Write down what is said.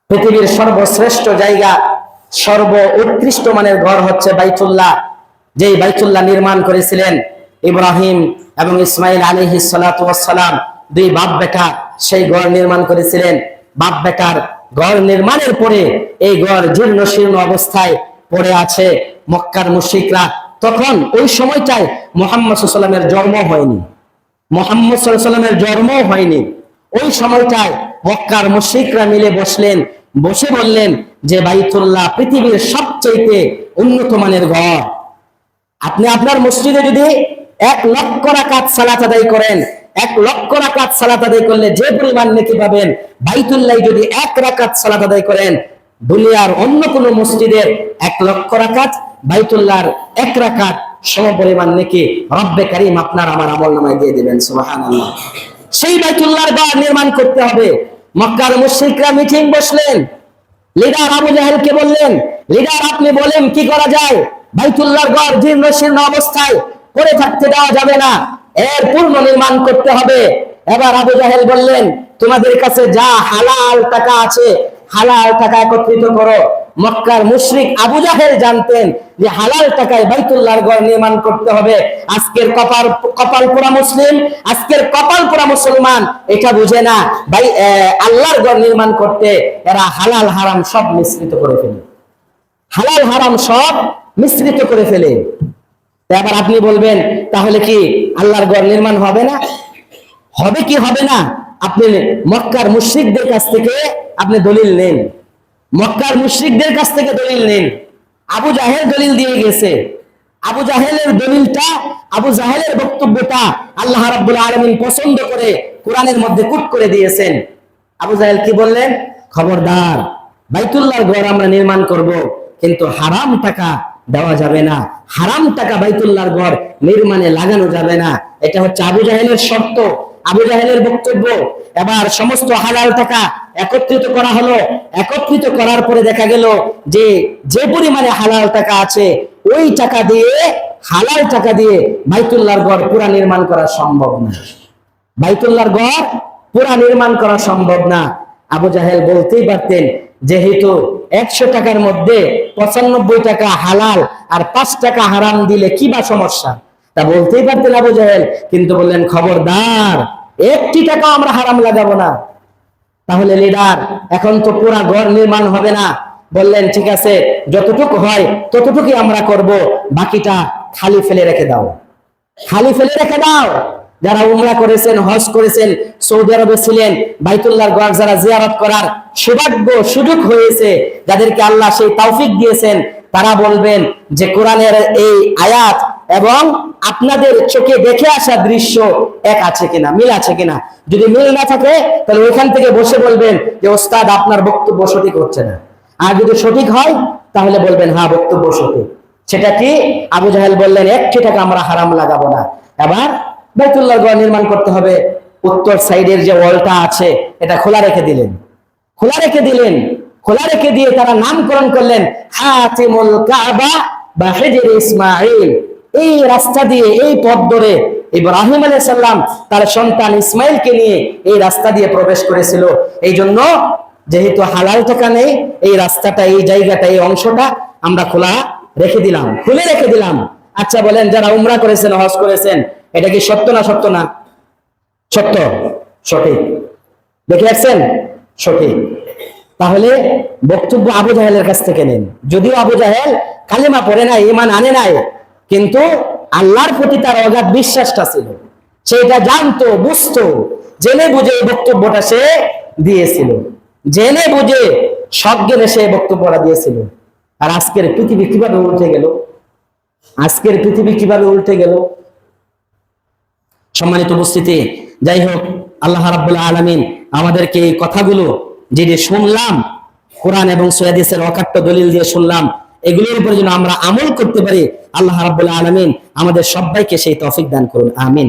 পৃথিবীর সর্বশ্রেষ্ঠ জায়গা, সর্ব উৎকৃষ্ট মানের ঘর হচ্ছে বাইতুল্লাহ। যেই বাইতুল্লাহ নির্মাণ করেছিলেন ইব্রাহিম এবং ইসমাইল আলাইহিস সালাতু ওয়াস সালাম, দুই বাপ বেটা সেই ঘর নির্মাণ করেছিলেন। বাপ বেটার ঘর নির্মাণের পরে এই ঘর জীর্ণ শীর্ণ অবস্থায় পড়ে আছে। মক্কার মুশরিকরা তখন ওই সময়টায় মুহাম্মদ সাল্লাল্লাহু আলাইহি ওয়াসাল্লামের জন্ম হয়নি, মুহাম্মদ সাল্লাল্লাহু আলাইহি ওয়াসাল্লামের জন্ম হয়নি। ওই সময়টায় মক্কার মুশরিকরা মিলে বসে বললেন যে বাইতুল্লাহ পৃথিবীর সবচেয়ে উন্নত মানের ঘর। আপনি আপনার মসজিদে যদি 1 লক্ষ রাকাত সালাত আদায় করেন, 1 লক্ষ রাকাত সালাত আদায় করলে যে পরিমাণ নেকি পাবেন, বাইতুল্লাহ যদি 1 রাকাত সালাত আদায় করেন, দুনিয়ার অন্য কোন মসজিদের 1 লক্ষ রাকাত, বাইতুল্লাহর 1 রাকাত সমপরিমাণ নেকি রব্বে কারীম আপনার আমার আমলনামায় দিয়ে দিবেন। সুবহানাল্লাহ। সেই বাইতুল্লাহর ঘর নির্মাণ করতে হবে। মক্কার মুশরিকরা মিটিং বসলেন, লিডার আবু জাহেলকে বললেন, লিডার আপনি বলেন কি করা যায়, বাইতুল্লাহর ঘর জীর্ণ শীর্ণ অবস্থায় পড়ে থাকতে দেওয়া যাবে না, এর পূর্ণ নির্মাণ করতে হবে। এবার আবু জাহেল বললেন, তোমাদের কাছে যা হালাল টাকা আছে হালাল টাকা একত্রিত করো। মক্কার মুশরিক আবু জাহেল জানতেন যে হালাল টাকায় বাইতুল্লাহর ঘর নির্মাণ করতে হবে। আজকের কপাল পোড়া মুসলিম, আজকের কপাল পোড়া মুসলমান এটা বুঝে না, ভাই আল্লাহর ঘর নির্মাণ করতে এরা হালাল হারাম সব মিশ্রিত করে ফেলে, হালাল হারাম সব মিশ্রিত করে ফেলে। এবার আপনি বলবেন তাহলে কি আল্লাহর ঘর নির্মাণ হবে না? হবে কি হবে না? আপনি মক্কার মুশরিকদের কাছ থেকে আপনি দলিল নেন, মক্কার মুশরিকদের কাছ থেকে দলিল নেন। আবু জাহেল দলিল দিয়ে গেছে। আবু জাহেলের দলিলটা, আবু জাহেলের বক্তব্যটা আল্লাহ রাব্বুল আলামিন পছন্দ করে কোরআনের মধ্যে কুট করে দিয়েছেন। আবু জাহেল কি বললেন? খবরদার, বাইতুল্লাহর ঘর আমরা নির্মাণ করব, কিন্তু হারাম টাকা দেওয়া যাবে না, হারাম টাকা বাইতুল্লাহর ঘর নির্মাণে লাগানো যাবে না। এটা হচ্ছে আবু জাহেলের শর্ত, আবু জাহেলের বক্তব্য। এবার সমস্ত হালাল টাকা একত্রিত করা হলো। একত্রিত করার পরে দেখা গেল যে যে পরিমাণে হালাল টাকা আছে ওই টাকা দিয়ে, হালাল টাকা দিয়ে বাইতুল্লাহর ঘর পুরা নির্মাণ করা সম্ভব না, বাইতুল্লাহর ঘর পুরা নির্মাণ করা সম্ভব না। আবু জাহেল বলতেই পারতেন যেহেতু 100 টাকার মধ্যে 95 টাকা হালাল আর 5 টাকা হারাম দিলে কি বা সমস্যা, তা বলতেই পারতেন আবু জাহেল। কিন্তু বললেন খবরদার, 1 টাকা আমরা হারাম লাগাবো না। তাহলে লিডার এখন তো পুরা ঘর নির্মাণ হবে না। বললেন ঠিক আছে, যতটুকু হয় ততটুকুই আমরা করব, বাকিটা খালি ফেলে রেখে দাও, খালি ফেলে রেখে দাও। যারা উমরা করেছেন, হজ করেছেন, সৌদি আরবে ছিলেন, বাইতুল্লাহর ঘর যারা জিয়ারত করার সুযোগ হয়েছে, যাদেরকে আল্লাহ সেই তৌফিক দিয়েছেন, তারা বলবেন যে কোরআনের এই আয়াত এবং আপনাদের চোখে দেখে আসা দৃশ্য এক আছে কিনা, মিল আছে কিনা। যদি মিল না থাকে তাহলে ওইখান থেকে বসে বলবেন যে ওস্তাদ আপনার বক্তব্য সঠিক হচ্ছে না। আর যদি সঠিক হয় তাহলে বলবেন হ্যাঁ বক্তব্য সঠিক। সেটা কি? আবু জাহেল বললেন 1 টাকা আমরা হারাম লাগাবো না। এবার বাইতুল্লাহর ঘর নির্মাণ করতে হবে। উত্তর সাইডের যে ওয়ালটা আছে এটা খোলা রেখে দিলেন, খোলা রেখে দিলেন। খোলা রেখে দিয়ে তারা নামকরণ করলেন হাতিমুল কাবা বা হিজর ইসমাইল। এই রাস্তা দিয়ে, এই পথ ধরে ইব্রাহিম আলাইহিস সালাম তার সন্তান ইসমাইলকে নিয়ে এই রাস্তা দিয়ে প্রবেশ করেছিল। এই জন্য যেহেতু হালাল টাকা নেই, এই রাস্তাটা, এই জায়গাটা, এই অংশটা আমরা খোলা রেখে দিলাম, খুলে রেখে দিলাম। আচ্ছা বলেন, যারা উমরা করেছেন, হজ করেছেন, এটা কি সত্য না সত্য না? সত্য, সঠিক। দেখে রাখছেন, সঠিক। তাহলে বক্তব্য আবু জাহেলের কাছ থেকে নেন। যদিও আবু জাহেল কালিমা পড়ে নাই, ঈমান আনে নাই, কিন্তু আল্লাহর প্রতি তার অগাধ বিশ্বাসটা ছিল, সেটা জানতো, বুঝতো, জেনে বুঝে এই বক্তব্যটা সে দিয়েছিল, জেনে বুঝে সজ্ঞানে সে বক্তব্যটা দিয়েছিল। আর আজকের পৃথিবী কিভাবে উল্টে গেল, আজকের পৃথিবী কিভাবে উল্টে গেল। সম্মানিত উপস্থিতি, যাই হোক, আল্লাহ রাব্বুল আলামিন আমাদেরকে এই কথাগুলো যে শুনলাম, কোরআন এবং হাদিসের অকাট্য দলিল দিয়ে শুনলাম, এগুলোর উপর যেন আমরা আমল করতে পারি, আল্লাহ রাব্বুল আলামিন আমাদের সবাইকে সেই তৌফিক দান করুন। আমিন।